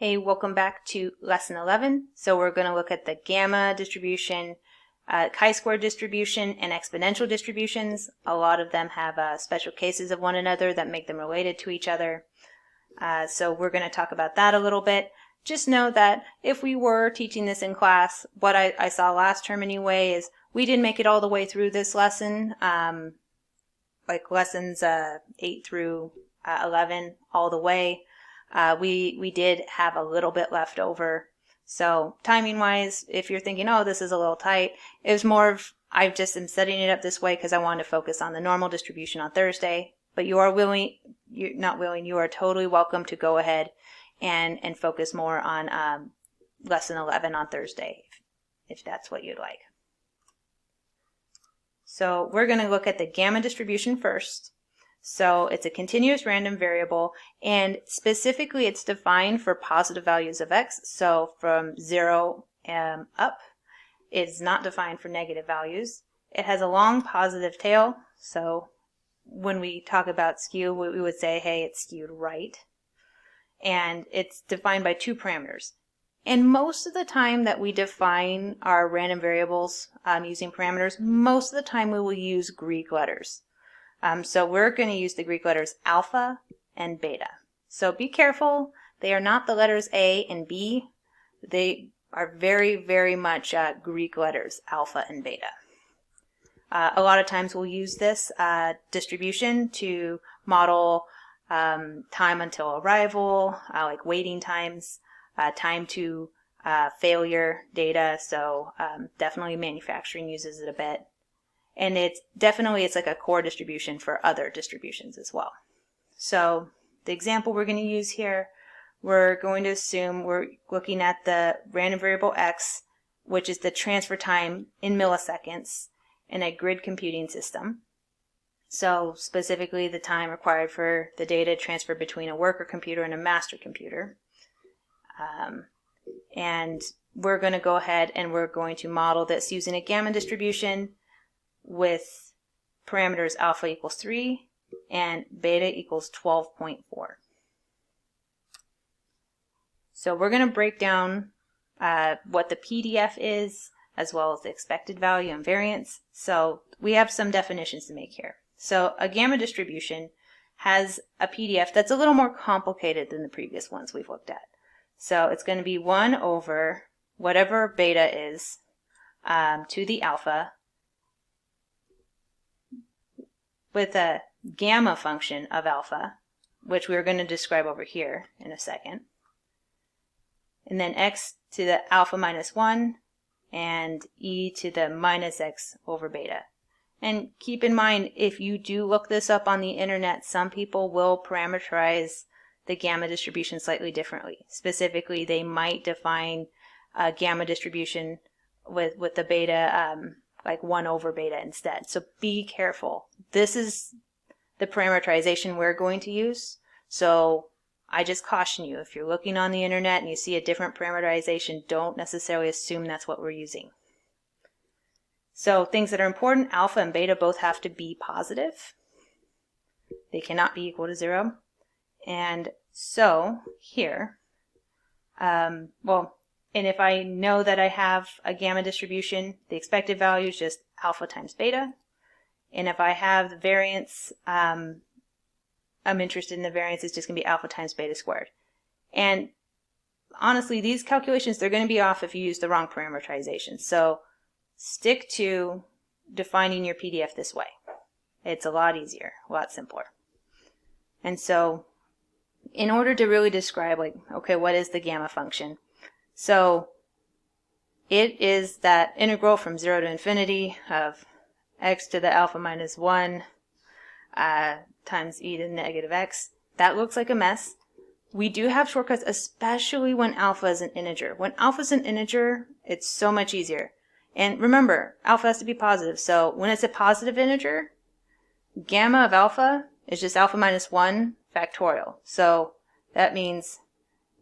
Hey, welcome back to Lesson 11. So we're going to look at the gamma distribution, chi-square distribution, and exponential distributions. A lot of them have special cases of one another that make them related to each other. So we're going to talk about that a little bit. Just know that if we were teaching this in class, what I saw last term anyway is we didn't make it all the way through this lesson, like lessons 8 through 11 all the way. We did have a little bit left over. So timing wise, if you're thinking, oh, this is a little tight, it was more of, I just am setting it up this way because I wanted to focus on the normal distribution on Thursday. But you are you are totally welcome to go ahead and focus more on lesson 11 on Thursday, if that's what you'd like. So we're going to look at the gamma distribution first. So it's a continuous random variable, and specifically it's defined for positive values of x. So from 0 up, it's not defined for negative values. It has a long positive tail, so when we talk about skew, we would say, hey, it's skewed right. And it's defined by two parameters. And most of the time that we define our random variables using parameters, most of the time we will use Greek letters. So we're going to use the Greek letters alpha and beta. So be careful. They are not the letters A and B. They are very, very much Greek letters, alpha and beta. A lot of times we'll use this distribution to model time until arrival, like waiting times, time to failure data. So definitely manufacturing uses it a bit. And it's like a core distribution for other distributions as well. So the example we're going to use here, we're going to assume we're looking at the random variable x, which is the transfer time in milliseconds in a grid computing system. So specifically the time required for the data transfer between a worker computer and a master computer. And we're going to go ahead and we're going to model this using a gamma distribution with parameters alpha equals 3 and beta equals 12.4. So we're going to break down what the PDF is, as well as the expected value and variance. So we have some definitions to make here. So a gamma distribution has a PDF that's a little more complicated than the previous ones we've looked at. So it's going to be 1 over whatever beta is to the alpha, with a gamma function of alpha, which we're going to describe over here in a second. And then x to the alpha minus 1 and e to the minus x over beta. And keep in mind, if you do look this up on the internet, some people will parameterize the gamma distribution slightly differently. Specifically, they might define a gamma distribution with the beta like 1 over beta instead. So be careful. This is the parameterization we're going to use. So I just caution you, if you're looking on the internet and you see a different parameterization, don't necessarily assume that's what we're using. So things that are important, alpha and beta both have to be positive. They cannot be equal to 0. And so here, and if I know that I have a gamma distribution, the expected value is just alpha times beta. And if I have the variance, I'm interested in the variance, it's just going to be alpha times beta squared. And honestly, these calculations, they're going to be off if you use the wrong parameterization. So stick to defining your PDF this way. It's a lot easier, a lot simpler. And so in order to really describe, like, okay, what is the gamma function? So it is that integral from 0 to infinity of x to the alpha minus 1 times e to the negative x. That looks like a mess. We do have shortcuts, especially when alpha is an integer. When alpha is an integer, it's so much easier. And remember, alpha has to be positive. So when it's a positive integer, gamma of alpha is just alpha minus 1 factorial. So that means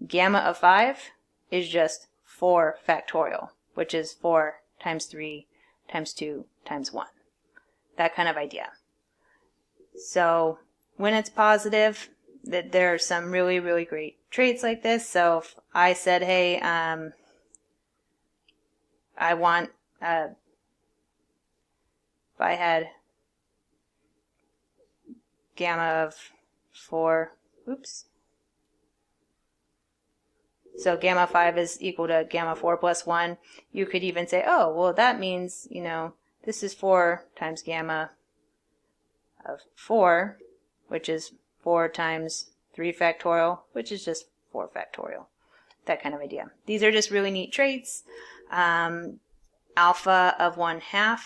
gamma of 5 is just 4 factorial, which is 4 times 3 times 2 times 1. That kind of idea. So when it's positive, there are some really, really great traits like this. So if I said, hey, I want, if I had gamma of 4, oops. So gamma 5 is equal to gamma 4 plus 1. You could even say, oh, well, that means, you know, this is 4 times gamma of 4, which is 4 times 3 factorial, which is just 4 factorial. That kind of idea. These are just really neat traits. Alpha of 1/2,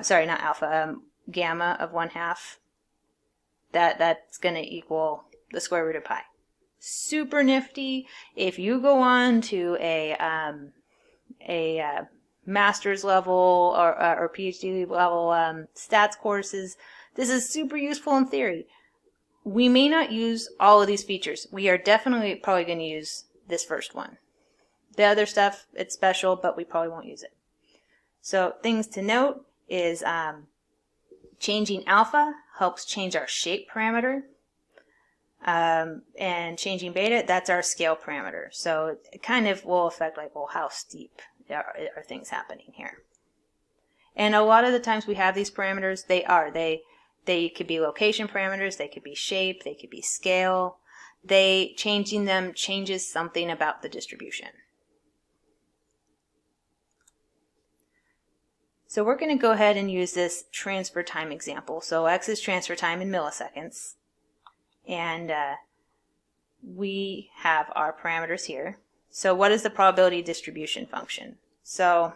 sorry, not alpha, gamma of 1/2, that's going to equal the square root of pi. Super nifty. If you go on to a master's level or PhD level stats courses, this is super useful in theory. We may not use all of these features. We are definitely probably going to use this first one. The other stuff, it's special, but we probably won't use it. So things to note is changing alpha helps change our shape parameter. And changing beta, that's our scale parameter. So it kind of will affect like, well, how steep are things happening here. And a lot of the times we have these parameters, they could be location parameters, they could be shape, they could be scale. Changing them changes something about the distribution. So we're going to go ahead and use this transfer time example. So x is transfer time in milliseconds. And we have our parameters here. So what is the probability distribution function? So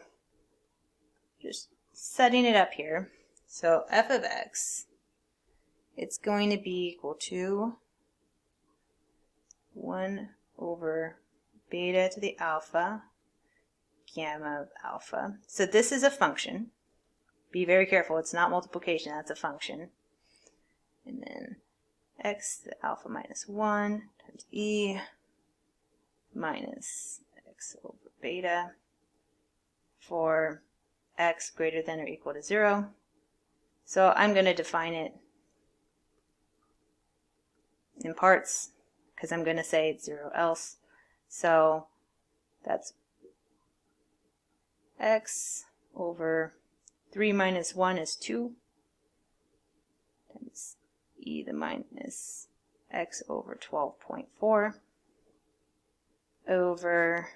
just setting it up here. So f of x, it's going to be equal to 1 over beta to the alpha, gamma of alpha. So this is a function. Be very careful, it's not multiplication, that's a function. And then x to the alpha minus 1 times e minus x over beta for x greater than or equal to 0. So I'm going to define it in parts because I'm going to say it's 0 else. So that's x over 3 minus 1 is 2 times e the minus x over 12.4 over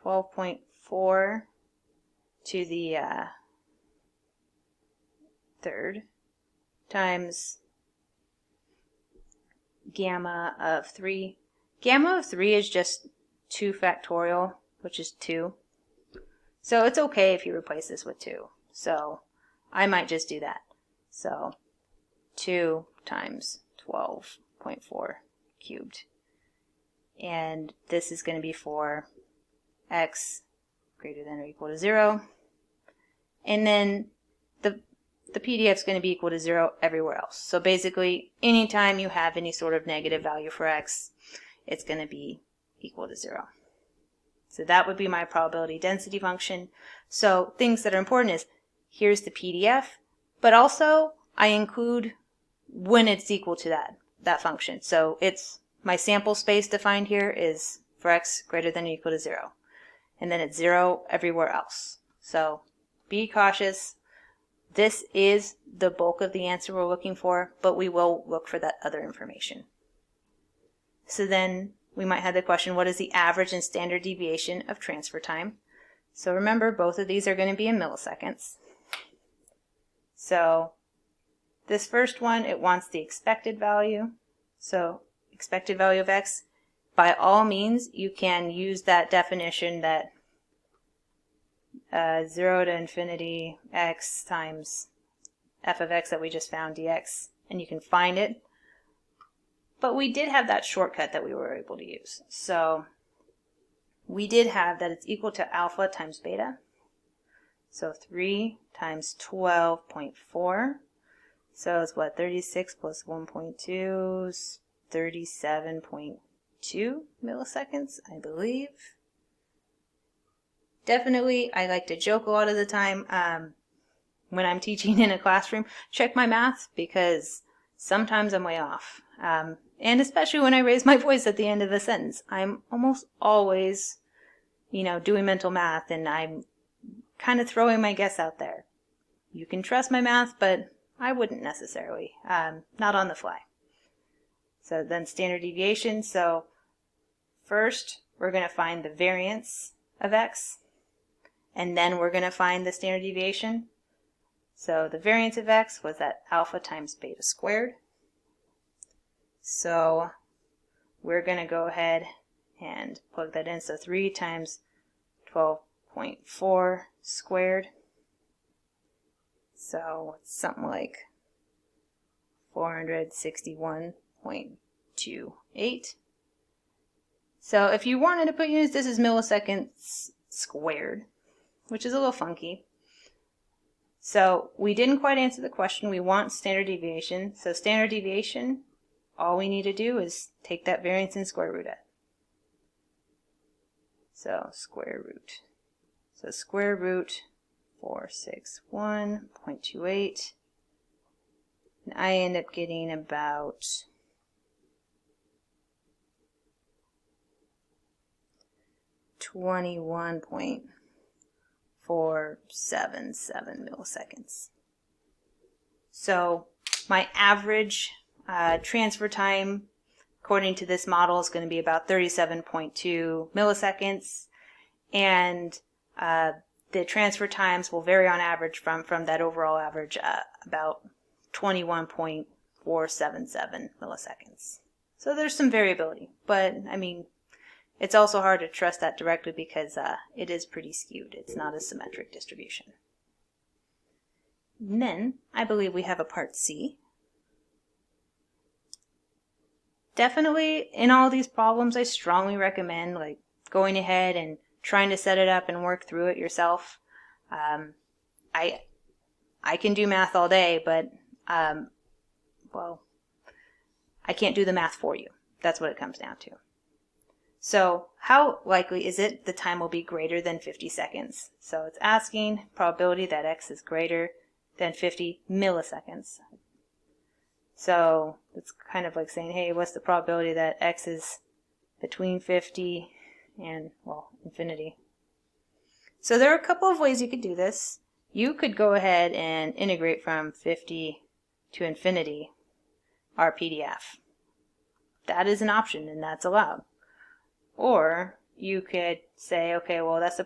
12.4 to the third times gamma of 3. Gamma of 3 is just 2 factorial, which is 2. So it's okay if you replace this with 2. So I might just do that. So 2 times 12.4 cubed. And this is going to be for x greater than or equal to 0. And then the PDF is going to be equal to 0 everywhere else. So basically, anytime you have any sort of negative value for x, it's going to be equal to 0. So that would be my probability density function. So things that are important is, here's the PDF, but also I include when it's equal to that function. So it's my sample space defined here is for x greater than or equal to 0. And then it's 0 everywhere else. So be cautious. This is the bulk of the answer we're looking for, but we will look for that other information. So then we might have the question, what is the average and standard deviation of transfer time? So remember, both of these are going to be in milliseconds. So this first one, it wants the expected value. So expected value of x. By all means, you can use that definition that 0 to infinity x times f of x that we just found dx, and you can find it. But we did have that shortcut that we were able to use. So we did have that it's equal to alpha times beta. So 3 times 12.4. So it's what, 36 plus 1.2 is 37.2 milliseconds, I believe. Definitely, I like to joke a lot of the time when I'm teaching in a classroom, check my math because sometimes I'm way off. And especially when I raise my voice at the end of a sentence. I'm almost always, doing mental math, and I'm kind of throwing my guess out there. You can trust my math, but I wouldn't necessarily, not on the fly. So then standard deviation. So first, we're going to find the variance of x, and then we're going to find the standard deviation. So the variance of x was that alpha times beta squared. So we're going to go ahead and plug that in. So 3 times 12.4 squared. So it's something like 461.28. So if you wanted to put units, this is milliseconds squared, which is a little funky. So we didn't quite answer the question. We want standard deviation. So standard deviation, all we need to do is take that variance and square root it. So square root. So square root 461.28. And I end up getting about 21.477 milliseconds. So my average transfer time, according to this model, is going to be about 37.2 milliseconds, and the transfer times will vary on average from that overall average about 21.477 milliseconds. So there's some variability, but I mean, it's also hard to trust that directly because it is pretty skewed. It's not a symmetric distribution. And then I believe we have a part C. Definitely in all these problems, I strongly recommend going ahead and trying to set it up and work through it yourself. I can do math all day, but well, I can't do the math for you. That's what it comes down to. So how likely is it the time will be greater than 50 seconds? So it's asking probability that x is greater than 50 milliseconds. So it's kind of like saying, hey, what's the probability that x is between 50 and, well, infinity? So there are a couple of ways you could do this. You could go ahead and integrate from 50 to infinity our PDF. That is an option, and that's allowed. Or you could say, okay, well, that's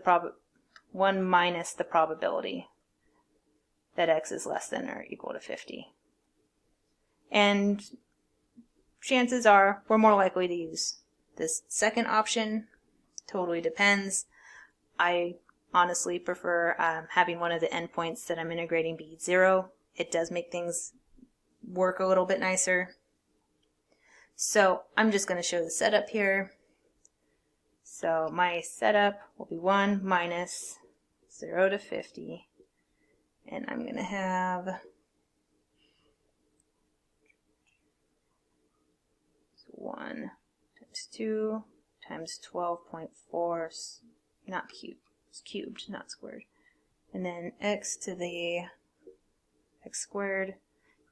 1 minus the probability that x is less than or equal to 50. And chances are we're more likely to use this second option. Totally depends. I honestly prefer having one of the endpoints that I'm integrating be 0. It does make things work a little bit nicer. So I'm just going to show the setup here. So my setup will be 1 minus 0 to 50. And I'm going to have 1 times 2 times 12.4, not cubed, it's cubed, not squared. And then x to the x squared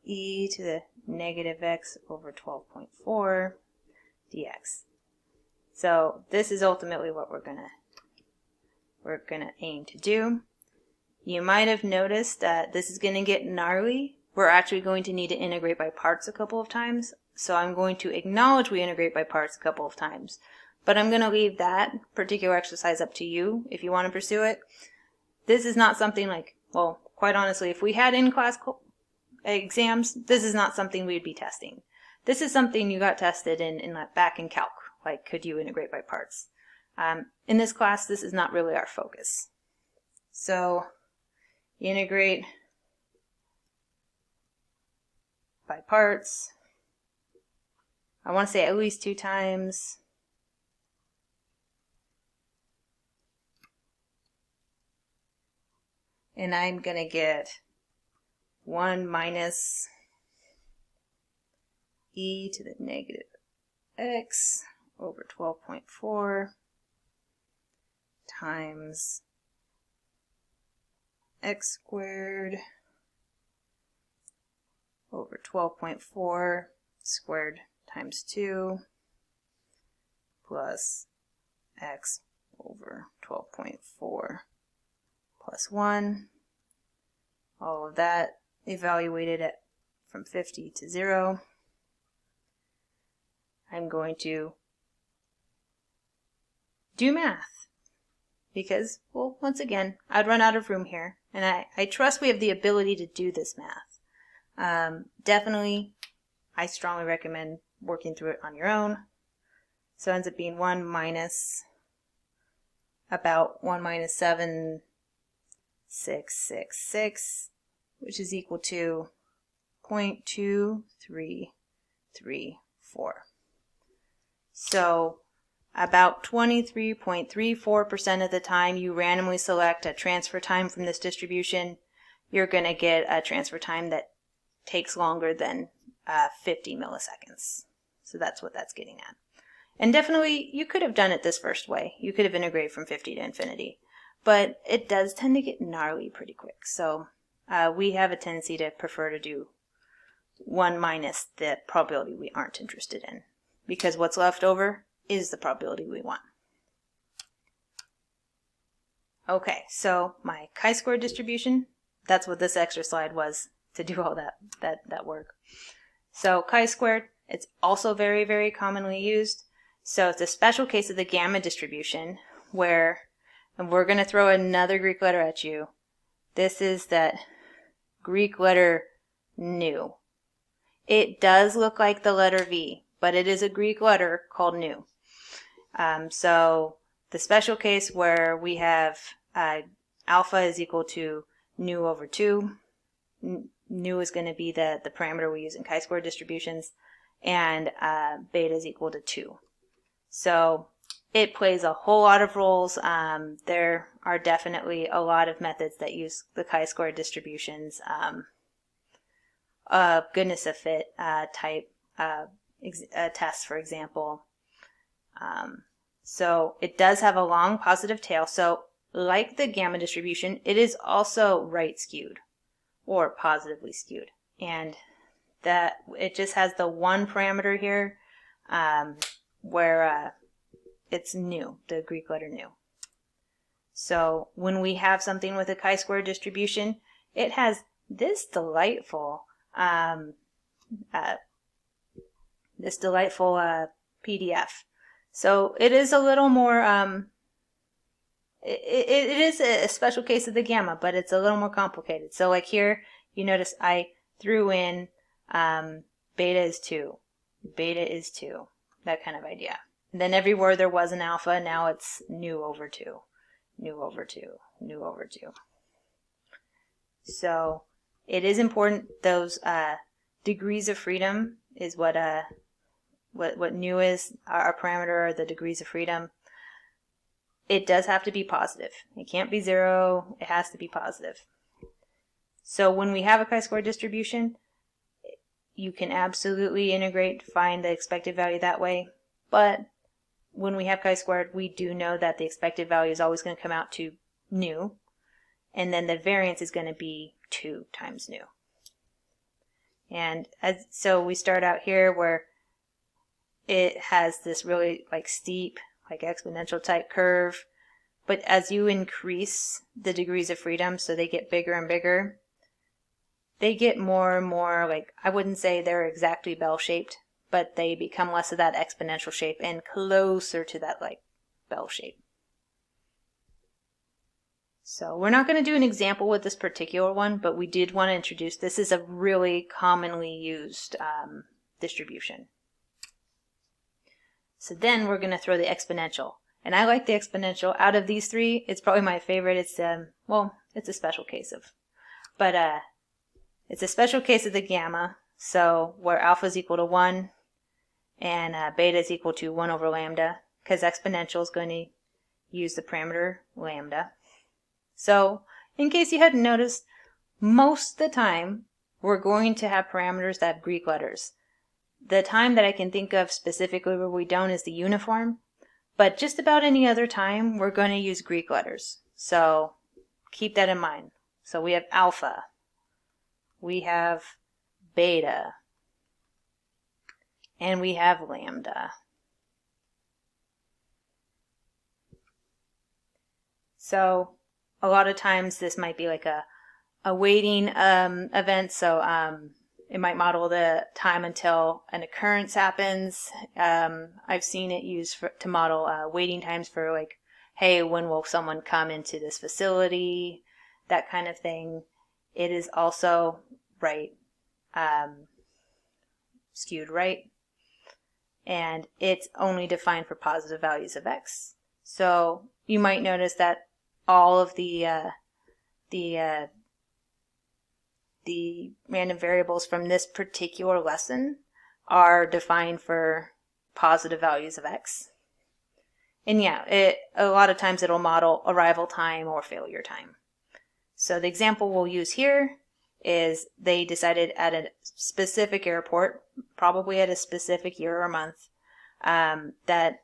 e to the negative x over 12.4 dx. So this is ultimately what we're gonna aim to do. You might have noticed that this is gonna get gnarly. We're actually going to need to integrate by parts a couple of times. So I'm going to acknowledge we integrate by parts a couple of times. But I'm going to leave that particular exercise up to you if you want to pursue it. This is not something well, quite honestly, if we had in-class exams, this is not something we'd be testing. This is something you got tested in back in calc, could you integrate by parts? In this class, this is not really our focus. So integrate by parts. I want to say at least 2 times. And I'm going to get 1 minus e to the negative x over 12.4 times x squared over 12.4 squared times 2 plus x over 12.4 plus 1. All of that evaluated at from 50 to 0. I'm going to do math because, well, once again, I'd run out of room here, and I trust we have the ability to do this math. Definitely, I strongly recommend working through it on your own. So it ends up being 1 minus 7,666, which is equal to 0.2334. So about 23.34% of the time you randomly select a transfer time from this distribution, you're going to get a transfer time that takes longer than 50 milliseconds. So that's what that's getting at. And definitely, you could have done it this first way. You could have integrated from 50 to infinity. But it does tend to get gnarly pretty quick. So we have a tendency to prefer to do 1 minus the probability we aren't interested in, because what's left over is the probability we want. Okay, so my chi-square distribution, that's what this extra slide was to do all that work. So chi-squared, it's also very, very commonly used. So it's a special case of the gamma distribution where, and we're going to throw another Greek letter at you. This is that Greek letter nu. It does look like the letter V, but it is a Greek letter called nu. So the special case where we have alpha is equal to nu over 2. Nu is going to be the parameter we use in chi-square distributions, and beta is equal to 2. So it plays a whole lot of roles. There are definitely a lot of methods that use the chi-square distributions. Goodness of fit type tests, for example. So it does have a long positive tail. So like the gamma distribution, it is also right skewed or positively skewed. And that it just has the one parameter here where it's nu, the Greek letter nu. So when we have something with a chi-square distribution, it has this delightful PDF. So it is a little more, it is a special case of the gamma, but it's a little more complicated. So like here, you notice I threw in beta is 2, that kind of idea. And then everywhere there was an alpha, now it's nu over 2, nu over 2, nu over 2. So it is important, those degrees of freedom is what nu is, our parameter, are the degrees of freedom. It does have to be positive. It can't be 0, it has to be positive. So when we have a chi-square distribution, you can absolutely integrate, find the expected value that way. But when we have chi-squared, we do know that the expected value is always going to come out to nu, and then the variance is going to be 2 times nu. And so we start out here where it has this really like steep, like exponential type curve, but as you increase the degrees of freedom, so they get bigger and bigger, they get more and more, like, I wouldn't say they're exactly bell-shaped, but they become less of that exponential shape and closer to that like bell shape. So we're not going to do an example with this particular one, but we did want to introduce, this is a really commonly used distribution. So then we're going to throw the exponential. And I like the exponential. Out of these three, it's probably my favorite. It's, well, it's a special case of, but it's a special case of the gamma. So where alpha is equal to 1 and beta is equal to 1 over lambda, because exponential is going to use the parameter lambda. So in case you hadn't noticed, most of the time we're going to have parameters that have Greek letters. The time that I can think of specifically where we don't is the uniform, but just about any other time we're going to use Greek letters. So keep that in mind. So we have alpha, we have beta, and we have lambda. So a lot of times this might be like a waiting event. So it might model the time until an occurrence happens. I've seen it used to model waiting times for like, hey, when will someone come into this facility? That kind of thing. It is also right, skewed right. And it's only defined for positive values of x. So you might notice that all of the random variables from this particular lesson are defined for positive values of x. And yeah, a lot of times it'll model arrival time or failure time. So the example we'll use here is they decided at a specific airport, probably at a specific year or month, that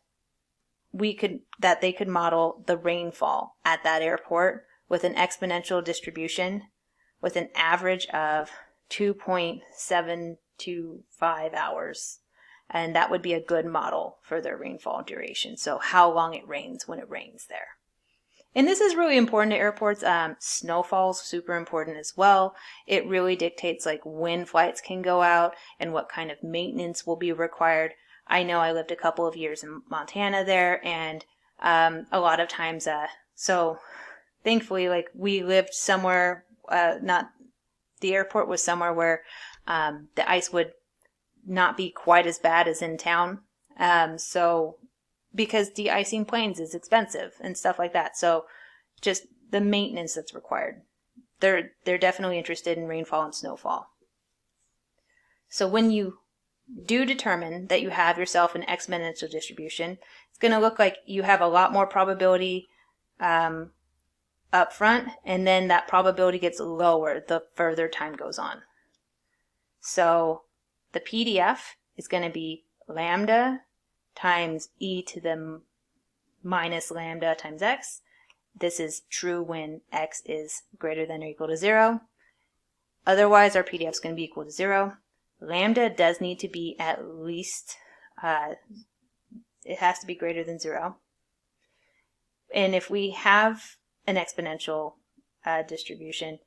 they could model the rainfall at that airport with an exponential distribution with an average of 2.725 hours. And that would be a good model for their rainfall duration. So how long it rains when it rains there. And this is really important to airports. Snowfall is super important as well. It really dictates like when flights can go out and what kind of maintenance will be required. I know I lived a couple of years in Montana there, and a lot of times, so thankfully, like we lived somewhere, the airport was somewhere where the ice would not be quite as bad as in town. So because de-icing planes is expensive and stuff like that. So just the maintenance that's required. They're definitely interested in rainfall and snowfall. So when you do determine that you have yourself an exponential distribution, it's going to look like you have a lot more probability up front, and then that probability gets lower the further time goes on. So the PDF is going to be lambda times e to the minus lambda times x. This is true when x is greater than or equal to 0. Otherwise, our PDF is going to be equal to 0. Lambda does need to be at least, it has to be greater than 0. And if we have an exponential distribution,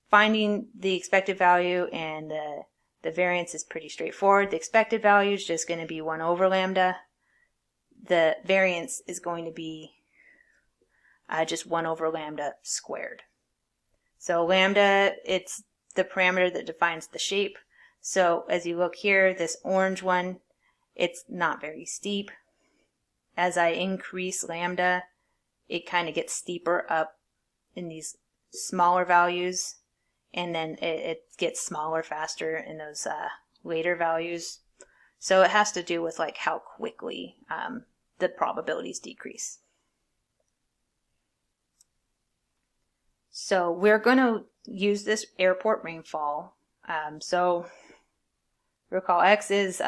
finding the expected value and the variance is pretty straightforward. The expected value is just going to be 1 over lambda. The variance is going to be just 1 over lambda squared. So lambda, it's the parameter that defines the shape. So as you look here, this orange one, it's not very steep. As I increase lambda, it kind of gets steeper up in these smaller values, and then it gets smaller faster in those later values. So it has to do with like how quickly the probabilities decrease. So we're going to use this airport rainfall. So recall x is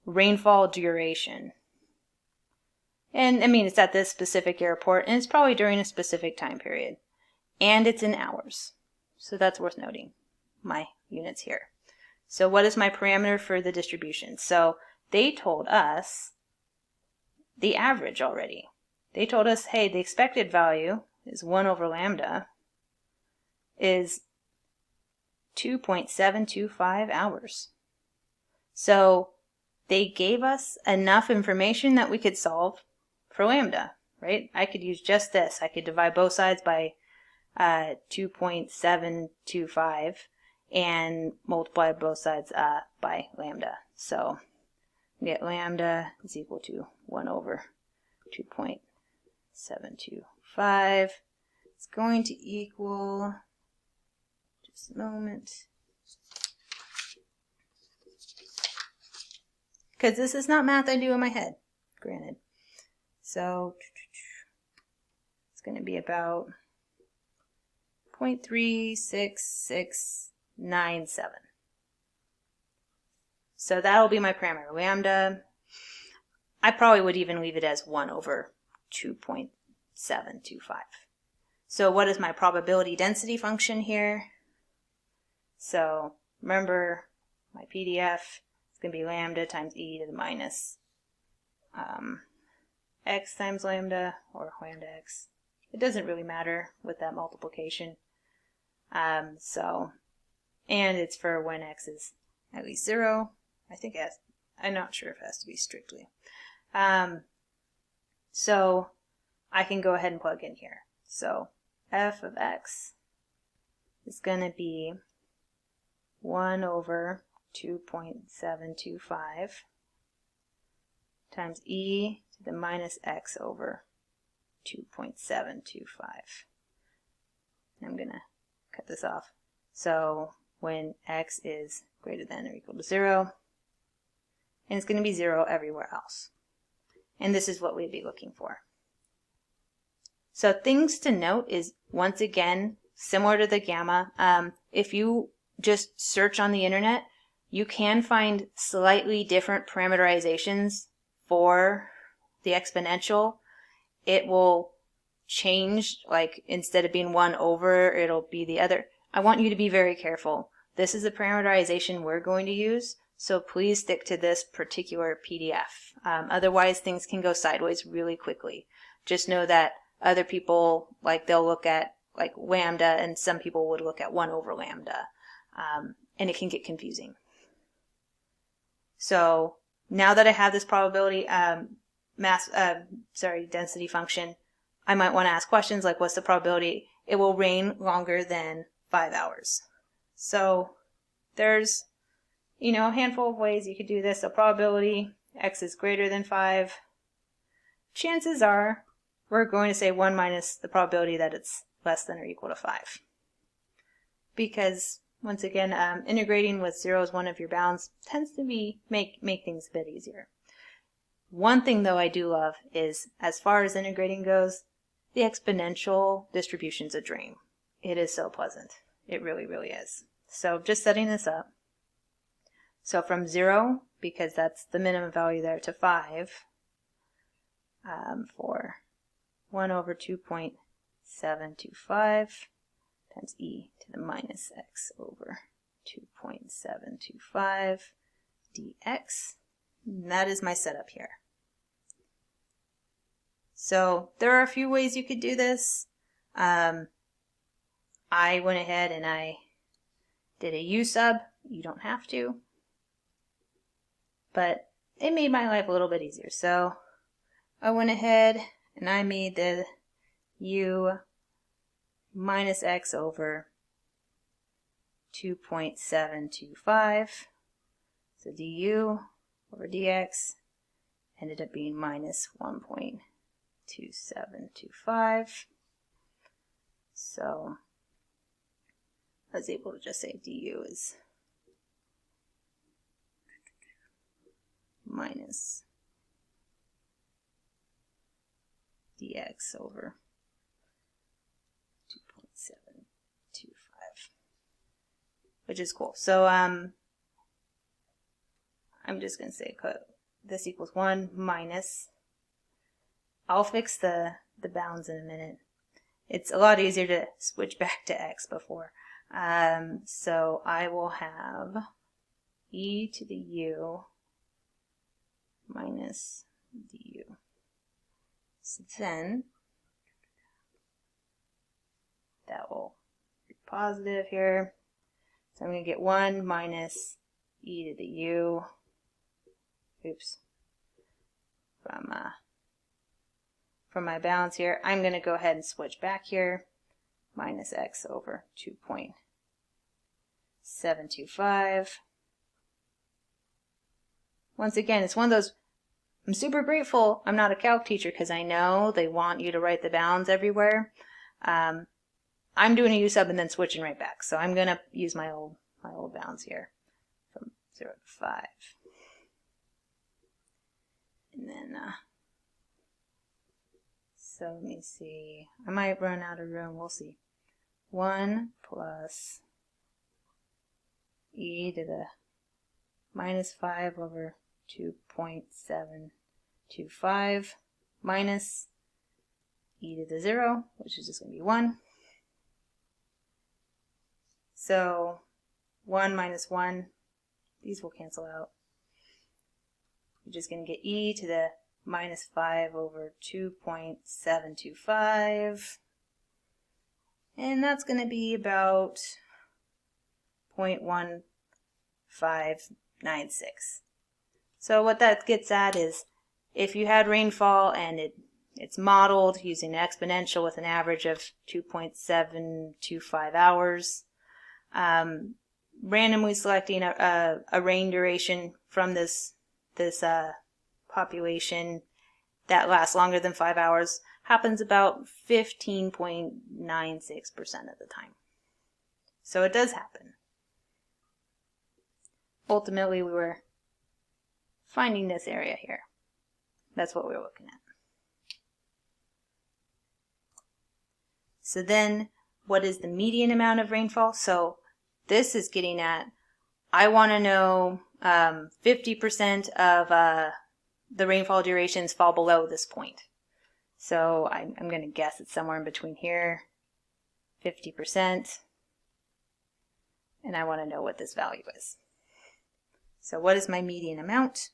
rainfall duration. And I mean, it's at this specific airport, and it's probably during a specific time period. And it's in hours. So that's worth noting, my units here. So what is my parameter for the distribution? So they told us the average already. They told us, hey, the expected value is 1 over lambda is 2.725 hours. So they gave us enough information that we could solve for lambda, right? I could use just this. I could divide both sides by 2.725 and multiply both sides by lambda. So we get lambda is equal to 1 over 2.725. It's going to equal, just a moment, because this is not math I do in my head, granted. So it's going to be about 0.36697. So that'll be my parameter, lambda. I probably would even leave it as 1 over 2.725. So what is my probability density function here? So remember, my PDF is It's going to be lambda times e to the minus x times lambda, or lambda x. It doesn't really matter with that multiplication. And it's for when x is at least 0. I think I'm not sure if it has to be strictly. So I can go ahead and plug in here. So f of x is going to be 1 over 2.725 times e to the minus x over 2.725. I'm going to cut this off. So when x is greater than or equal to 0, and it's going to be 0 everywhere else. And this is what we'd be looking for. So things to note is, once again, similar to the gamma, if you just search on the internet, you can find slightly different parameterizations for the exponential. It will change, like instead of being 1 over, it'll be the other. I want you to be very careful. This is the parameterization we're going to use, so please stick to this particular PDF. Otherwise, things can go sideways really quickly. Just know that other people, like, they'll look at like lambda, and some people would look at 1 over lambda, and it can get confusing. So now that I have this probability density function, I might want to ask questions like, what's the probability it will rain longer than 5 hours? So there's, a handful of ways you could do this. So probability x is greater than 5. Chances are we're going to say 1 minus the probability that it's less than or equal to 5. Because, once again, integrating with 0 as one of your bounds tends to make things a bit easier. One thing, though, I do love is, as far as integrating goes, the exponential distribution's a dream. It is so pleasant. It really, really is. So just setting this up. So from 0, because that's the minimum value there, to 5, for 1 over 2.725 times e to the minus x over 2.725 dx. And that is my setup here. So there are a few ways you could do this. I went ahead and I did a u sub. You don't have to. But it made my life a little bit easier. So I went ahead and I made the u minus x over 2.725. So du over dx ended up being minus 1.2725. So I was able to just say du is minus dx over 2.725, which is cool. So I'm just going to say this equals 1 minus, I'll fix the bounds in a minute. It's a lot easier to switch back to x before. So I will have e to the u minus du. So then that will be positive here. So I'm going to get 1 minus e to the u, from my bounds here. I'm going to go ahead and switch back here, minus x over 2.725. Once again, it's one of those, I'm super grateful I'm not a calc teacher because I know they want you to write the bounds everywhere. I'm doing a u sub and then switching right back. So I'm going to use my old bounds here from 0 to 5. And then, so let me see. I might run out of room. We'll see. 1 plus e to the minus 5 over 2.725 minus e to the 0, which is just going to be 1. So 1 minus 1, these will cancel out. you're just going to get e to the minus 5 over 2.725. And that's going to be about 0.1596. So what that gets at is if you had rainfall and it's modeled using an exponential with an average of 2.725 hours, randomly selecting a rain duration from this population that lasts longer than 5 hours happens about 15.96% of the time. So it does happen. Ultimately, we were finding this area here. That's what we were looking at. So then, what is the median amount of rainfall? So this is getting at, I want to know 50% of the rainfall durations fall below this point. So I'm going to guess it's somewhere in between here, 50%, and I want to know what this value is. So what is my median amount?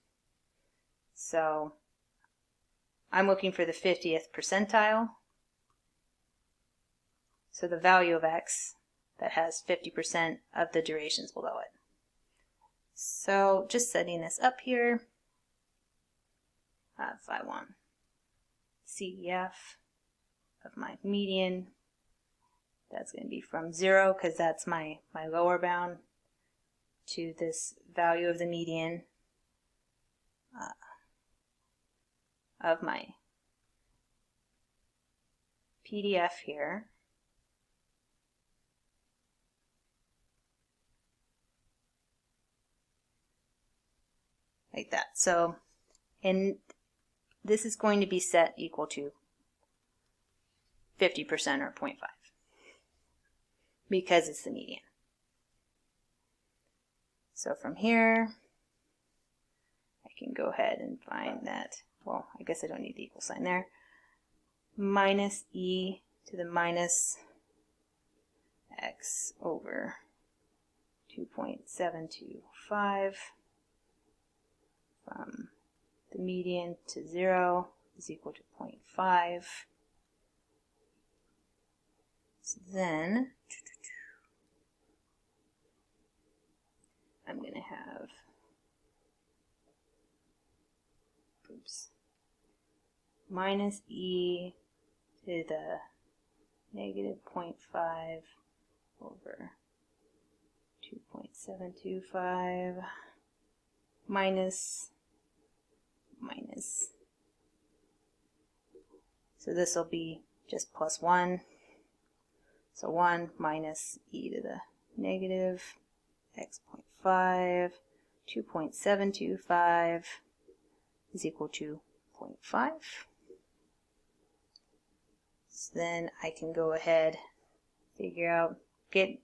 So I'm looking for the 50th percentile. So the value of x that has 50% of the durations below it. So just setting this up here, if I want CEF of my median, that's going to be from 0 because that's my lower bound to this value of the median of my PDF here. Like that. So, and this is going to be set equal to 50% or 0.5 because it's the median. So from here, I can go ahead and find that, well, I guess I don't need the equal sign there, minus e to the minus x over 2.725 from the median to 0 is equal to 0.5. So then I'm going to have minus e to the negative 0.5 over 2.725 minus. So this will be just plus 1. So 1 minus e to the negative x 0.5, 2.725 is equal to 0.5. So then I can go ahead, figure out, get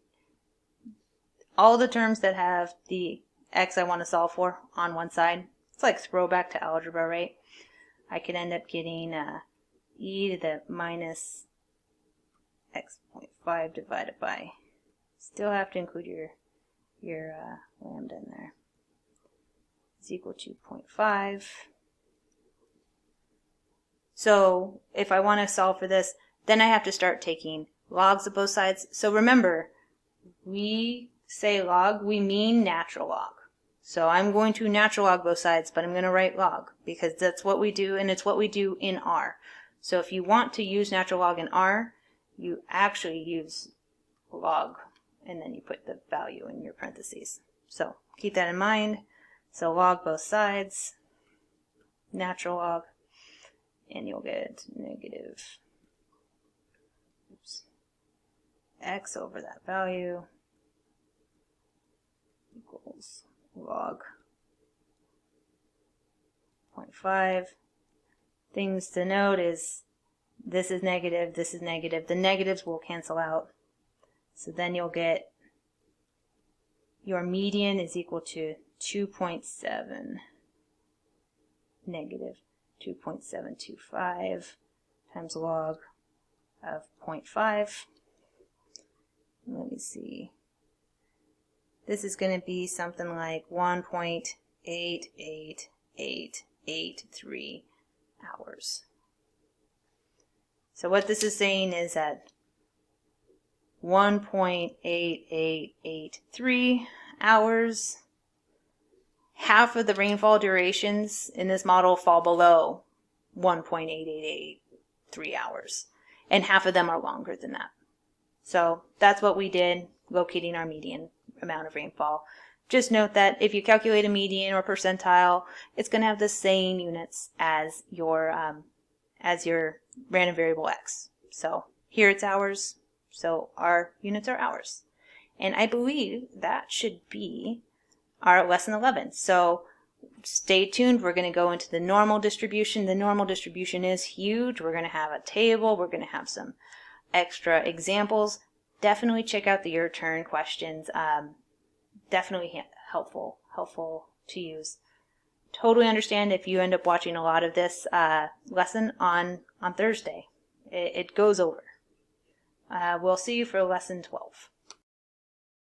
all the terms that have the x I want to solve for on one side. It's like throwback to algebra, right? I could end up getting e to the minus x 0.5 divided by, still have to include your lambda in there, is equal to 0.5. So if I want to solve for this, then I have to start taking logs of both sides. So remember, we say log, we mean natural log. So I'm going to natural log both sides, but I'm going to write log because that's what we do, and it's what we do in R. So if you want to use natural log in R, you actually use log, and then you put the value in your parentheses. So keep that in mind. So log both sides, natural log, and you'll get negative x over that value equals log 0.5. Things to note is this is negative, this is negative. The negatives will cancel out. So then you'll get your median is equal to 2.7 negative 2.725 times log of 0.5. Let me see. This is going to be something like 1.888 1.883 hours. So what this is saying is that 1.8883 hours, half of the rainfall durations in this model fall below 1.8883 hours, and half of them are longer than that. So that's what we did, locating our median amount of rainfall. Just note that if you calculate a median or percentile, it's going to have the same units as your random variable x. So here it's hours, so our units are hours. And I believe that should be our lesson 11. So stay tuned. We're going to go into the normal distribution. The normal distribution is huge. We're going to have a table. We're going to have some extra examples. Definitely check out the your turn questions. Definitely helpful to use. Totally understand if you end up watching a lot of this lesson on Thursday. It goes over. We'll see you for lesson 12.